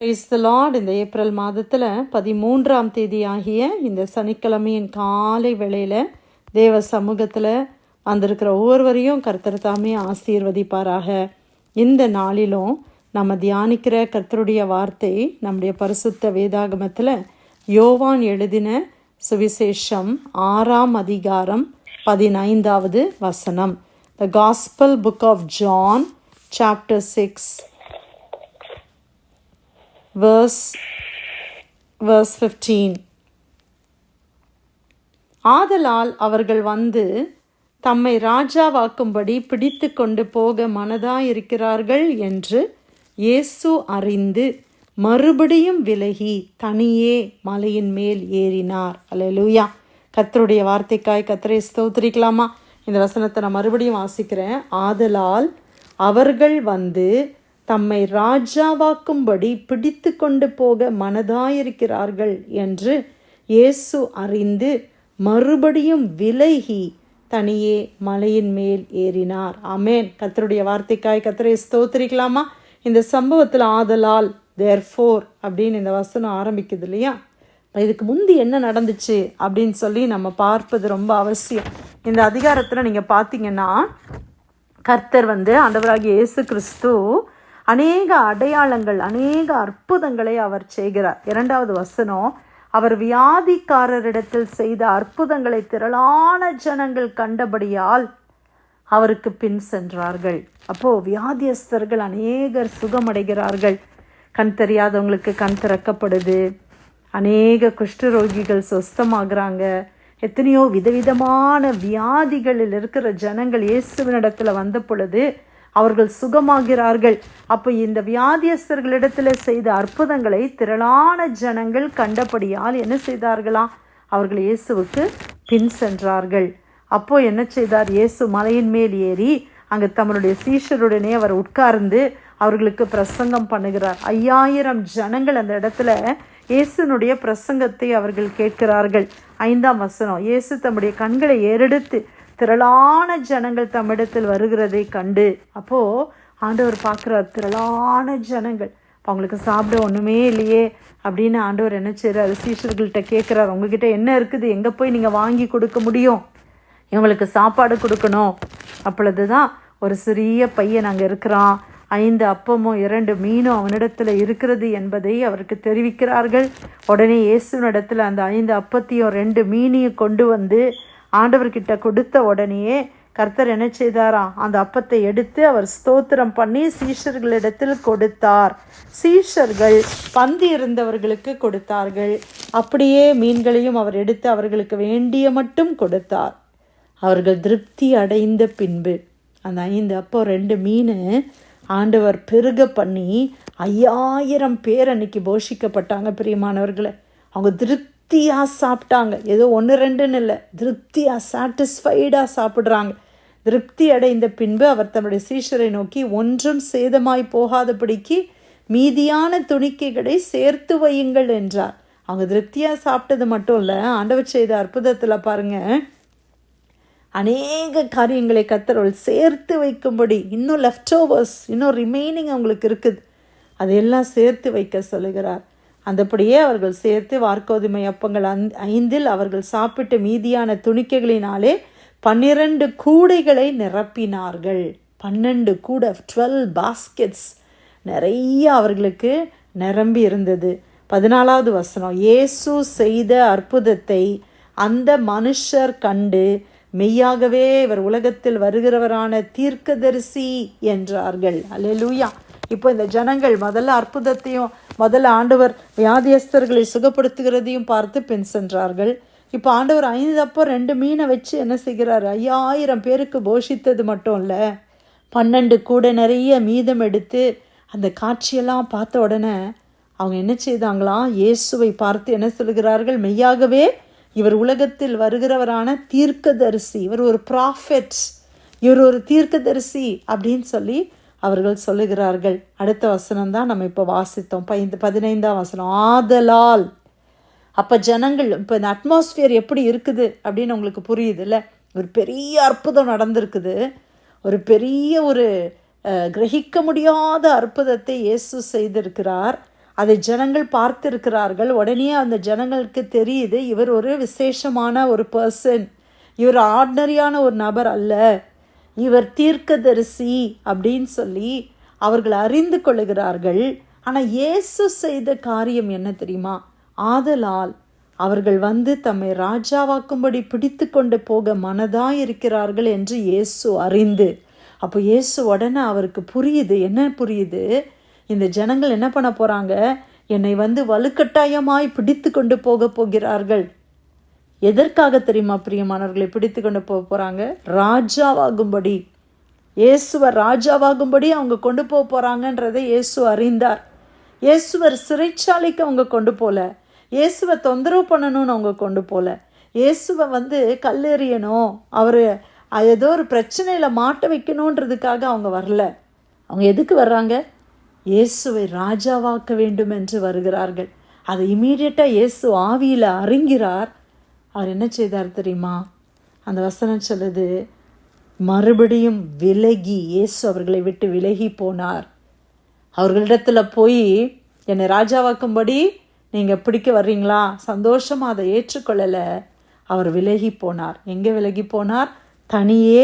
Praise the Lord. இந்த April மாதத்தில் 13ஆம் தேதி ஆகிய இந்த சனிக்கிழமையின் காலை வேளையில் தேவ சமூகத்தில் வந்திருக்கிற ஒவ்வொருவரையும் கர்த்தர் தாமே ஆசீர்வதிப்பாராக. இந்த நாளிலும் நம்ம தியானிக்கிற கர்த்தருடைய வார்த்தை நம்முடைய பரிசுத்த வேதாகமத்தில் யோவான் எழுதின சுவிசேஷம் 6ஆம் அதிகாரம் 15வது வசனம். The Gospel Book of John, chapter 6, verse 15. ஆதலால் அவர்கள் வந்து தம்மை ராஜாவாக்கும்படி பிடித்து கொண்டு போக மனதாயிருக்கிறார்கள் என்று இயேசு அறிந்து மறுபடியும் விலகி தனியே மலையின் மேல் ஏறினார். அல்லேலூயா. கர்த்தருடைய வார்த்தைக்காய் கர்த்தரை ஸ்தோத்திரிக்கலாமா? இந்த வசனத்தை நான் மறுபடியும் வாசிக்கிறேன். ஆதலால் அவர்கள் வந்து தம்மை ராஜாவாக்கும்படி பிடித்து கொண்டு போக மனதாயிருக்கிறார்கள் என்று இயேசு அறிந்து மறுபடியும் விலகி தனியே மலையின் மேல் ஏறினார். ஆமேன். கர்த்தருடைய வார்த்தைக்காய் கர்த்தரை ஸ்தோத்திரிக்கலாமா? இந்த சம்பவத்தில் ஆதலால் தேர்ஃபோர் அப்படின்னு இந்த வசனம் ஆரம்பிக்குது இல்லையா? இதுக்கு முந்தி என்ன நடந்துச்சு அப்படின்னு சொல்லி நம்ம பார்ப்பது ரொம்ப அவசியம். இந்த அதிகாரத்தில் நீங்கள் பார்த்தீங்கன்னா கர்த்தர் வந்து ஆண்டவராகிய இயேசு கிறிஸ்து அநேக அடையாளங்கள், அநேக அற்புதங்களை அவர் செய்கிறார். 2வது வசனம், அவர் வியாதிக்காரரிடத்தில் செய்த அற்புதங்களை திரளான ஜனங்கள் கண்டபடியால் அவருக்கு பின் சென்றார்கள். அப்போது வியாதியஸ்தர்கள் அநேகர் சுகமடைகிறார்கள். கண் தெரியாதவங்களுக்கு கண் திறக்கப்படுது. அநேக குஷ்டரோகிகள் சொஸ்தமாகறாங்க. எத்தனையோ விதவிதமான வியாதிகளில் இருக்கிற ஜனங்கள் இயேசுவினிடத்தில் வந்த பொழுது அவர்கள் சுகமாகிறார்கள். அப்போ இந்த வியாதியஸ்தர்களிடத்தில் செய்த அற்புதங்களை திரளான ஜனங்கள் கண்டபடியால் என்ன செய்தார்களாம்? அவர்கள் இயேசுவுக்கு பின் சென்றார்கள். அப்போ என்ன செய்தார்? இயேசு மலையின் மேல் ஏறி அங்கே தம்முடைய சீஷருடனே அவர் உட்கார்ந்து அவர்களுக்கு பிரசங்கம் பண்ணுகிறார். 5000 ஜனங்கள் அந்த இடத்துல இயேசுனுடைய பிரசங்கத்தை அவர்கள் கேட்கிறார்கள். 5ஆம் வசனம், இயேசு தம்முடைய கண்களை ஏறெடுத்து திரளான ஜனங்கள் தம்மிடத்தில் வருகிறதை கண்டு, அப்போது ஆண்டவர் பார்க்குறார் திரளான ஜனங்கள். அவங்களுக்கு சாப்பிட ஒன்றுமே இல்லையே அப்படின்னு ஆண்டவர் என்ன செய்கிறார்? சீஷர்கள்ட்ட கேட்குறார், உங்ககிட்ட என்ன இருக்குது? எங்கே போய் நீங்கள் வாங்கி கொடுக்க முடியும்? இவங்களுக்கு சாப்பாடு கொடுக்கணும். அப்பொழுது தான் ஒரு சிறிய பையன் அங்கே இருக்கிறான். 5 அப்பமும் 2 மீனும் அவனிடத்தில் இருக்கிறது என்பதை அவருக்கு தெரிவிக்கிறார்கள். உடனே இயேசுவினிடத்தில் அந்த 5 அப்பத்தையும் 2 மீனையும் கொண்டு வந்து ஆண்டவர்கிட்ட கொடுத்த உடனேயே கர்த்தர் என்ன செய்தாராம்? அந்த அப்பத்தை எடுத்து அவர் ஸ்தோத்திரம் பண்ணி சீஷர்களிடத்தில் கொடுத்தார். சீஷர்கள் பந்தி இருந்தவர்களுக்கு கொடுத்தார்கள். அப்படியே மீன்களையும் அவர் எடுத்து அவர்களுக்கு வேண்டிய மட்டும் கொடுத்தார். அவர்கள் திருப்தி அடைந்த பின்பு அந்த 5 அப்பம் 2 மீன் ஆண்டவர் பெருக பண்ணி 5000 பேர் அன்னைக்கு போஷிக்கப்பட்டாங்க. பிரியமானவர்களை, அவங்க திருப்தியாக சாப்பிட்டாங்க. ஏதோ 1-2ன்னு இல்லை, திருப்தியாக சாட்டிஸ்ஃபைடாக சாப்பிட்றாங்க. திருப்தி அடைந்த பின்பு அவர் தம்முடைய சீஷரை நோக்கி, ஒன்றும் சேதமாய் போகாதபடிக்கு மீதியான துணிக்கைகளை சேர்த்து வையுங்கள் என்றார். அவங்க திருப்தியாக சாப்பிட்டது மட்டும் இல்லை, ஆண்டவர் செய்த அற்புதத்தில் பாருங்கள், அநேக காரியங்களை கர்த்தர் சேர்த்து வைக்கும்படி, இன்னும் லெஃப்ட் ஓவர்ஸ், இன்னும் ரிமைனிங் அவங்களுக்கு இருக்குது, அதையெல்லாம் சேர்த்து வைக்க சொல்லுகிறார். அந்தபடியே அவர்கள் சேர்த்து வார்க்கோதுமை அப்பங்கள் 5 அவர்கள் சாப்பிட்டு மீதியான துணிக்கைகளினாலே 12 கூடைகளை நிரப்பினார்கள். 12 கூடை, 12 baskets நிறைய அவர்களுக்கு நிரம்பி இருந்தது. 14வது வசனம், இயேசு செய்த அற்புதத்தை அந்த மனுஷர் கண்டு மெய்யாகவே இவர் உலகத்தில் வருகிறவரான தீர்க்கதரிசி என்றார்கள். அல்லேலூயா. இப்போ இந்த ஜனங்கள் முதல்ல அற்புதத்தையும் முதல்ல ஆண்டவர் வியாதியஸ்தர்களை சுகப்படுத்துகிறதையும் பார்த்து பின் சென்றார்கள். இப்போ ஆண்டவர் 5 அப்போ 2 மீனை வச்சு என்ன செய்கிறார்? 5000 பேருக்கு போஷித்தது மட்டும் இல்லை, 12 கூட நிறைய மீதம் எடுத்து அந்த காட்சியெல்லாம் பார்த்த உடனே அவங்க என்ன செய்தாங்களாம்? இயேசுவை பார்த்து என்ன சொல்கிறார்கள்? மெய்யாகவே இவர் உலகத்தில் வருகிறவரான தீர்க்கதரிசி, இவர் ஒரு ப்ராஃபெட், இவர் ஒரு தீர்க்கதரிசி அப்படின்னு சொல்லி அவர்கள் சொல்லுகிறார்கள். அடுத்த வசனம் தான் நம்ம இப்போ வாசித்தோம், 15ஆம் வசனம். ஆதலால், அப்போ ஜனங்கள், இப்போ இந்த அட்மாஸ்பியர் எப்படி இருக்குது அப்படின்னு உங்களுக்கு புரியுது இல்லை? ஒரு பெரிய அற்புதம் நடந்திருக்குது. ஒரு பெரிய ஒரு கிரகிக்க முடியாத அற்புதத்தை இயேசு செய்திருக்கிறார். அதை ஜனங்கள் பார்த்திருக்கிறார்கள். உடனே அந்த ஜனங்களுக்கு தெரியுது, இவர் ஒரு விசேஷமான ஒரு பர்சன், இவர் ஆர்டினரியான ஒரு நபர் அல்ல, இவர் தீர்க்கதரிசி அப்படின்னு சொல்லி அவர்கள் அறிந்து கொள்ளுகிறார்கள். ஆனால் இயேசு செய்த காரியம் என்ன தெரியுமா? ஆதலால் அவர்கள் வந்து தம்மை ராஜாவாக்கும்படி பிடித்து கொண்டு போக மனதாயிருக்கிறார்கள் என்று இயேசு அறிந்து. அப்போ இயேசு உடனே அவருக்கு புரியுது. என்ன புரியுது? இந்த ஜனங்கள் என்ன பண்ண போகிறாங்க? என்னை வந்து வலுக்கட்டாயமாய் பிடித்து கொண்டு போகிறார்கள். எதற்காக தெரியுமா பிரியமானவர்களை பிடித்து கொண்டு போகிறாங்க? ராஜாவாகும்படி, இயேசுவை ராஜாவாகும்படி அவங்க கொண்டு போகிறாங்கன்றதை இயேசு அறிந்தார். இயேசுவர் சிறைச்சாலைக்கு அவங்க கொண்டு போகல, இயேசுவை தொந்தரவு பண்ணணும்னு அவங்க கொண்டு போகல, இயேசுவை வந்து கல்லெறியணும், அவர் ஏதோ ஒரு பிரச்சனையில் மாட்ட வைக்கணுன்றதுக்காக அவங்க வரல. அவங்க எதுக்கு வர்றாங்க? இயேசுவை ராஜாவாக்க வேண்டும் என்று வருகிறார்கள். அதை இமீடியட்டாக இயேசு ஆவியில் அறிகிறார். அவர் என்ன செய்தார் தெரியுமா? அந்த வசனம் சொல்லுது, மறுபடியும் விலகி, இயேசு அவர்களை விட்டு விலகி போனார். அவர்களிடத்தில் போய் என்னை ராஜாவாக்கும்படி நீங்கள் பிடிக்க வர்றீங்களா, சந்தோஷமாக அதை ஏற்றுக்கொள்ளலை. அவர் விலகி போனார். எங்கே விலகி போனார்? தனியே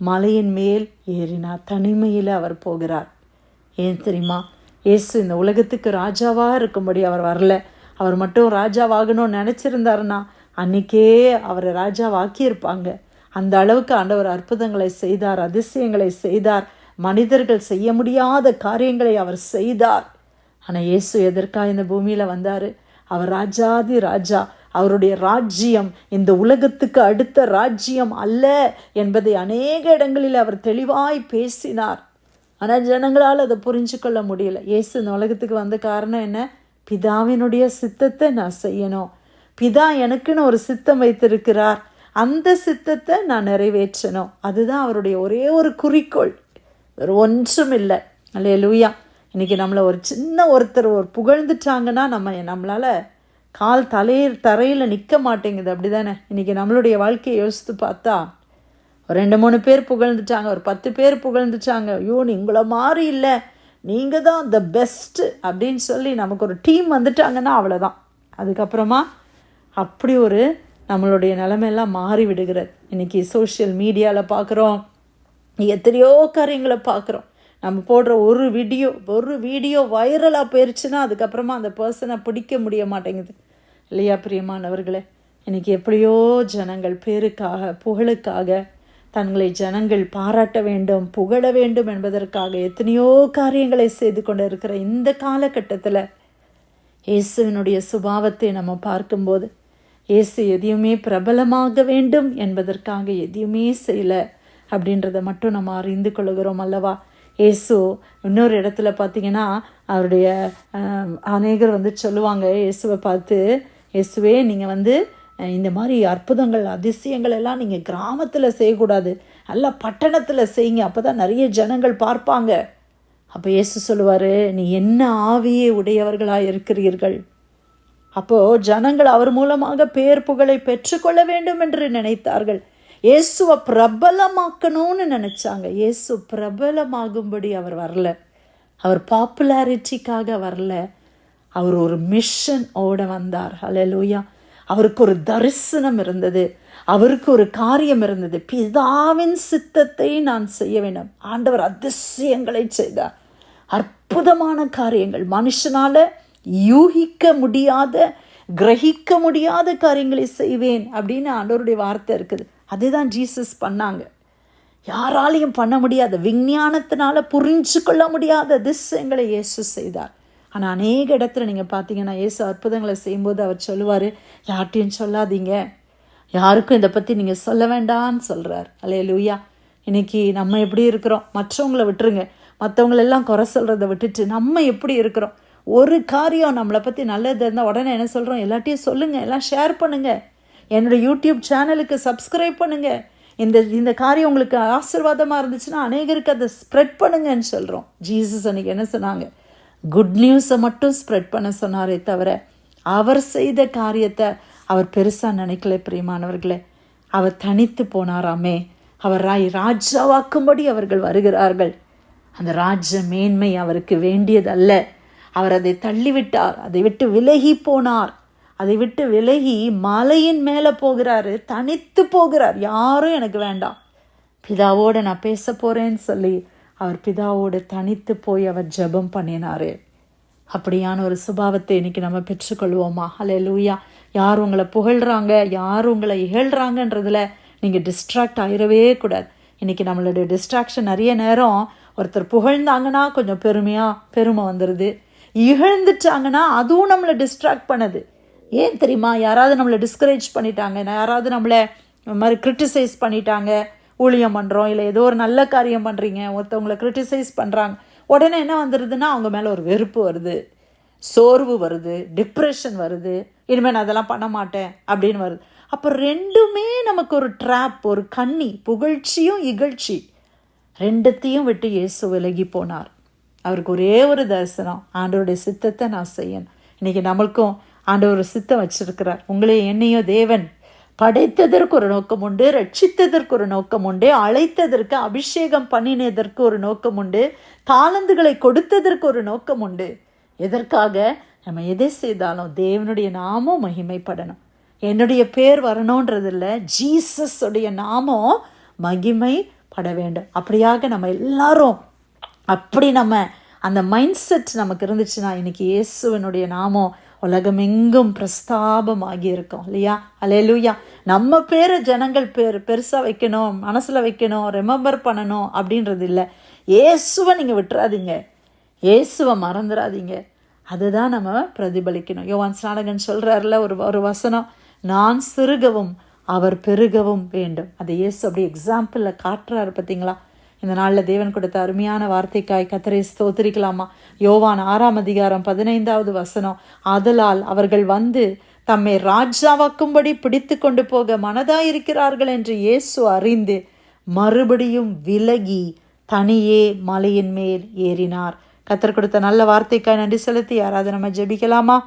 மலையின் மேல் ஏறினார். தனிமையில் அவர் போகிறார். ஏன் தெரியுமா? இயேசு இந்த உலகத்துக்கு ராஜாவாக இருக்கும்படி அவர் வரல. அவர் மட்டும் ராஜாவாகணும்னு நினச்சிருந்தாருன்னா அன்றைக்கே அவரை ராஜாவாக்கியிருப்பாங்க. அந்த அளவுக்கு ஆண்டவர் அற்புதங்களை செய்தார், அதிசயங்களை செய்தார், மனிதர்கள் செய்ய முடியாத காரியங்களை அவர் செய்தார். ஆனால் இயேசு எதற்காக இந்த பூமியில் வந்தார்? அவர் ராஜாதி ராஜா. அவருடைய ராஜ்யம் இந்த உலகத்துக்கு அடுத்த ராஜ்யம் அல்ல என்பதை அநேக இடங்களில் அவர் தெளிவாய் பேசினார். ஆனால் ஜனங்களால் அதை புரிஞ்சு கொள்ள முடியல. இயேசு இந்த உலகத்துக்கு வந்த காரணம் என்ன? பிதாவினுடைய சித்தத்தை நான் செய்யணும், பிதா எனக்குன்னு ஒரு சித்தம் வைத்திருக்கிறார், அந்த சித்தத்தை நான் நிறைவேற்றணும். அதுதான் அவருடைய ஒரே ஒரு குறிக்கோள், வேறு ஒன்றும் இல்லை. அல்லேலூயா. இன்றைக்கி நம்மளை ஒரு சின்ன ஒருத்தர் புகழ்ந்துட்டாங்கன்னா நம்மளால் கால் தரையில் நிற்க மாட்டேங்குது. அப்படி தானே? இன்றைக்கி நம்மளுடைய வாழ்க்கையை யோசித்து பார்த்தா, ஒரு 2-3 பேர் புகழ்ந்துட்டாங்க, ஒரு 10 பேர் புகழ்ந்துட்டாங்க, ஐயோ நீங்கள மாதிரி இல்லை, நீங்கள் தான் த பெஸ்ட்டு அப்படின்னு சொல்லி நமக்கு ஒரு டீம் வந்துட்டாங்கன்னா அவ்வளோதான். அதுக்கப்புறமா அப்படி ஒரு நம்மளுடைய நிலைமையெல்லாம் மாறி விடுகிறது. இன்றைக்கி சோஷியல் மீடியாவில் பார்க்குறோம், எத்தனையோ காரியங்களை பார்க்குறோம். நம்ம போடுற ஒரு வீடியோ வைரலாக போயிடுச்சுன்னா அதுக்கப்புறமா அந்த பர்சனை பிடிக்க முடிய மாட்டேங்குது. இல்லையா பிரியமானவர்களே? இன்றைக்கி எப்படியோ ஜனங்கள் பேருக்காக, புகழுக்காக, தங்களை ஜனங்கள் பாராட்ட வேண்டும், புகழ வேண்டும் என்பதற்காக எத்தனையோ காரியங்களை செய்து கொண்டு இருக்கிற இந்த காலகட்டத்தில் இயேசுவினுடைய சுபாவத்தை நம்ம பார்க்கும்போது, இயேசு எதையுமே பிரபலமாக வேண்டும் என்பதற்காக எதையுமே செய்யலை அப்படின்றத மட்டும் நம்ம அறிந்து கொள்கிறோம் அல்லவா? இயேசு இன்னொரு இடத்துல பார்த்திங்கன்னா, அவருடைய அநேகர் வந்து சொல்லுவாங்க இயேசுவை பார்த்து, இயேசுவே நீங்கள் வந்து இந்த மாதிரி அற்புதங்கள் அதிசயங்கள் எல்லாம் நீங்கள் கிராமத்தில் செய்யக்கூடாது, நல்லா பட்டணத்தில் செய்யுங்க, அப்போ தான் நிறைய ஜனங்கள் பார்ப்பாங்க. அப்போ இயேசு சொல்லுவார், நீ என்ன ஆவியே உடையவர்களாக இருக்கிறீர்கள். அப்போது ஜனங்கள் அவர் மூலமாக பேர் புகழை பெற்றுக்கொள்ள வேண்டும் என்று நினைத்தார்கள். இயேசுவை பிரபலமாக்கணும்னு நினச்சாங்க. இயேசு பிரபலமாகும்படி அவர் வரல, அவர் பாப்புலாரிட்டிக்காக வரல, அவர் ஒரு மிஷன் ஓட வந்தார். ஹல்லேலூயா. அவருக்கு ஒரு தரிசனம் இருந்தது, அவருக்கு ஒரு காரியம் இருந்தது. பிதாவின் சித்தத்தை நான் செய்ய வேண்டும். ஆண்டவர் அதிசயங்களை செய்தார், அற்புதமான காரியங்கள், மனுஷனால் யூகிக்க முடியாத, கிரகிக்க முடியாத காரியங்களை செய்வேன் அப்படின்னு ஆண்டவருடைய வார்த்தை இருக்குது. அதுதான் ஜீசஸ் பண்ணாங்க. யாராலையும் பண்ண முடியாத, விஞ்ஞானத்தினால புரிஞ்சு கொள்ள முடியாத அதிசயங்களை இயேசு செய்தார். ஆனால் அநேக இடத்துல நீங்கள் பார்த்தீங்கன்னா இயேசு அற்புதங்களை செய்யும்போது அவர் சொல்லுவார், யார்கிட்டையும் சொல்லாதீங்க, யாருக்கும் இதை பற்றி நீங்கள் சொல்ல வேண்டான்னு சொல்கிறார். அல்லேலூயா. இன்றைக்கி நம்ம எப்படி இருக்கிறோம்? மற்றவங்களை விட்டுருங்க, மற்றவங்களெல்லாம் குறை சொல்கிறத விட்டுட்டு நம்ம எப்படி இருக்கிறோம்? ஒரு காரியம் நம்மளை பற்றி நல்லது இருந்தால் உடனே என்ன சொல்கிறோம்? எல்லாத்தையும் சொல்லுங்கள், எல்லாம் ஷேர் பண்ணுங்கள், என்னோடய யூடியூப் சேனலுக்கு சப்ஸ்கிரைப் பண்ணுங்கள், இந்த காரியம் உங்களுக்கு ஆசீர்வாதமாக இருந்துச்சுன்னா அநேகருக்கு அதை ஸ்ப்ரெட் பண்ணுங்கன்னு சொல்கிறோம். ஜீசஸ் அன்றைக்கி என்ன சொன்னாங்க? குட் நியூஸை மட்டும் ஸ்ப்ரெட் பண்ண சொன்னாரே தவிர அவர் செய்த காரியத்தை அவர் பெருசாக நினைக்கல. பிரியமானவர்களே, அவர் தனித்து போனாராமே, அவர் ராஜாவாக்கும்படி அவர்கள் வருகிறார்கள். அந்த ராஜ்ய மேன்மை அவருக்கு வேண்டியதல்ல, அவர் அதை தள்ளிவிட்டார், அதை விட்டு விலகி போனார். அதை விட்டு விலகி மலையின் மேலே போகிறாரு, தனித்து போகிறார். யாரும் எனக்கு வேண்டாம், பிதாவோடு நான் பேச போகிறேன்னு சொல்லி அவர் பிதாவோடு தனித்து போய் அவர் ஜெபம் பண்ணினார். அப்படியான ஒரு சுபாவத்தை இன்னைக்கு நம்ம பெற்றுக்கொள்வோமா? ஹல்லேலூயா. யார் உங்களை புகழ்கிறாங்க, யார் உங்களை இகழ்கிறாங்கன்றதுல நீங்கள் டிஸ்ட்ராக்ட் ஆகிடவே கூடாது. இன்றைக்கி நம்மளுடைய டிஸ்ட்ராக்ஷன் நிறைய நேரம் ஒருத்தர் புகழ்ந்தாங்கன்னா கொஞ்சம் பெருமை வந்துடுது, இகழ்ந்துட்டாங்கன்னா அதுவும் நம்மளை டிஸ்ட்ராக்ட் பண்ணுது. ஏன் தெரியுமா? யாராவது நம்மளை டிஸ்கரேஜ் பண்ணிட்டாங்க, யாராவது நம்மளை இந்த மாதிரி கிரிட்டிசைஸ் பண்ணிட்டாங்க, ஊழியம் பண்ணுறோம் இல்லை ஏதோ ஒரு நல்ல காரியம் பண்ணுறீங்க, ஒருத்தவங்களை கிரிட்டிசைஸ் பண்ணுறாங்க, உடனே என்ன வந்துடுதுன்னா அவங்க மேலே ஒரு வெறுப்பு வருது, சோர்வு வருது, டிப்ரெஷன் வருது, இனிமேல் நான் அதெல்லாம் பண்ண மாட்டேன் அப்படின்னு வருது. அப்போ ரெண்டுமே நமக்கு ஒரு ட்ராப், ஒரு கண்ணி. புகழ்ச்சியும் இகழ்ச்சி ரெண்டுத்தையும் விட்டு இயேசு விலகி போனார். அவருக்கு ஒரே ஒரு தரிசனம், ஆண்டவருடைய சித்தத்தை நான் செய்யணும். இன்றைக்கி நம்மளுக்கும் ஆண்டவர் ஒரு சித்தம் வச்சிருக்கிறார். உங்களையும் என்னையும் தேவன் படைத்ததற்கு ஒரு நோக்கம் உண்டு, ரட்சித்ததற்கு ஒரு நோக்கம் உண்டு, அழைத்ததற்கு அபிஷேகம் பண்ணினதற்கு ஒரு நோக்கம் உண்டு, தாளந்துகளை கொடுத்ததற்கு ஒரு நோக்கம் உண்டு. எதற்காக? நம்ம எதை செய்தாலும் தேவனுடைய நாமம் மகிமைப்படணும். என்னுடைய பேர் வரணுன்றது இல்லை, ஜீசஸ் உடைய நாமம் மகிமைப்பட வேண்டும். அப்படியாக நம்ம எல்லாரும் அப்படி நம்ம அந்த மைண்ட் செட் நமக்கு இருந்துச்சுன்னா இன்னைக்கு இயேசுவனுடைய நாமம் உலகமெங்கும் பிரஸ்தாபமாகி இருக்கும் இல்லையா? அல்லேலூயா. நம்ம பேரை ஜனங்கள் பெருசாக வைக்கணும், மனசில் வைக்கணும், ரிமெம்பர் பண்ணணும் அப்படின்றது இல்லை. இயேசுவை நீங்கள் விட்டுறாதீங்க, இயேசுவை மறந்துடாதீங்க. அதுதான் நம்ம பிரதிபலிக்கணும். யோவான் ஸ்நானகன் சொல்கிறார்ல ஒரு வசனம், நான் சிறுகவும் அவர் பெருகவும் வேண்டும். அதை இயேசு அப்படி எக்ஸாம்பிளில் காட்டுறாரு. பார்த்தீங்களா? இந்த நாளில் தேவன் கொடுத்த அருமையான வார்த்தைக்காய் கர்த்தரை ஸ்தோத்திரிக்கலாமா? யோவான் 6:15 வசனம், ஆதலால் அவர்கள் வந்து தம்மை ராஜாவாக்கும்படி பிடித்து கொண்டு போக மனதாயிருக்கிறார்கள் என்று இயேசு அறிந்து மறுபடியும் விலகி தனியே மலையின் மேல் ஏறினார். கர்த்தர் கொடுத்த நல்ல வார்த்தைக்காய் நன்றி செலுத்தி யாராவது நம்ம ஜெபிக்கலாமா?